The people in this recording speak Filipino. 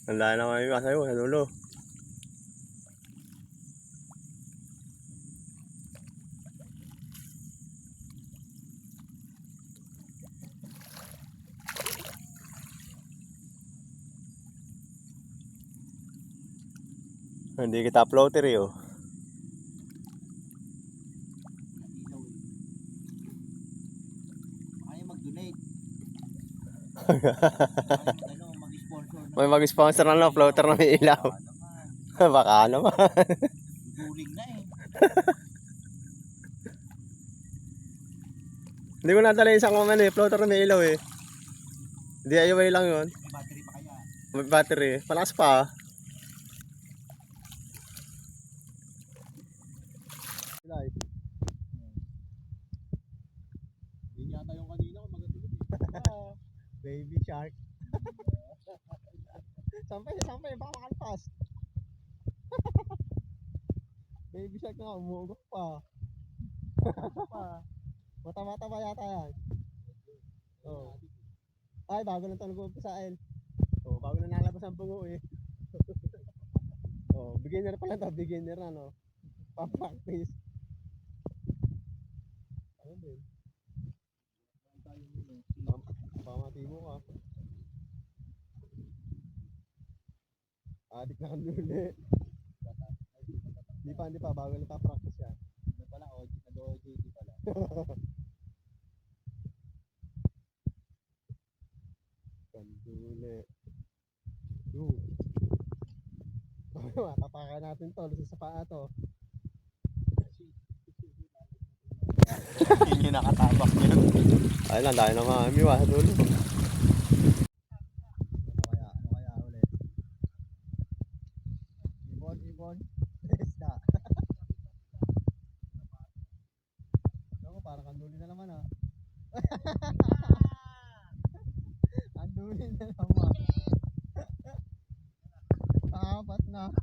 Ang dahil na kami masayo sa dulo. Hindi kita floater eh oh. Ayaw mag-donate. Mag-sponsor na. May mag-sponsor na no, floater na may ilaw. Baka naman. Duling na eh. Hindi ko nadala yung isang eh, floater na may ilaw eh. DIY lang yun. May battery pa kaya? May battery. Malakas pa. Hindi yata yung kanina kung magatulog eh. Baby shark. Sampay, baka makalpas. Baby shark nga, umuugok pa. Mata-mata pa yata yan. Oh. Ay, bago na ito nag-uumpisain. Oh, bago na nalabas ang bungo eh. Oh, beginner pala ito, beginner na no. Pa-practice. Ano din? Pamati mo ka. Adik na kami uli. Hindi pa, bago na pa-practice yan. Ano pala, nag-OJT pala. Kanduli. Yun. Matapakan natin to, lusa sa paa to. Hindi nakatabak yun. Ay lang, dahil na mga amiwa sa dulo. Ano kaya ulit? Ibon. Isda. Ako, parang kanduli na naman ah. Kanduli na naman. Apat na.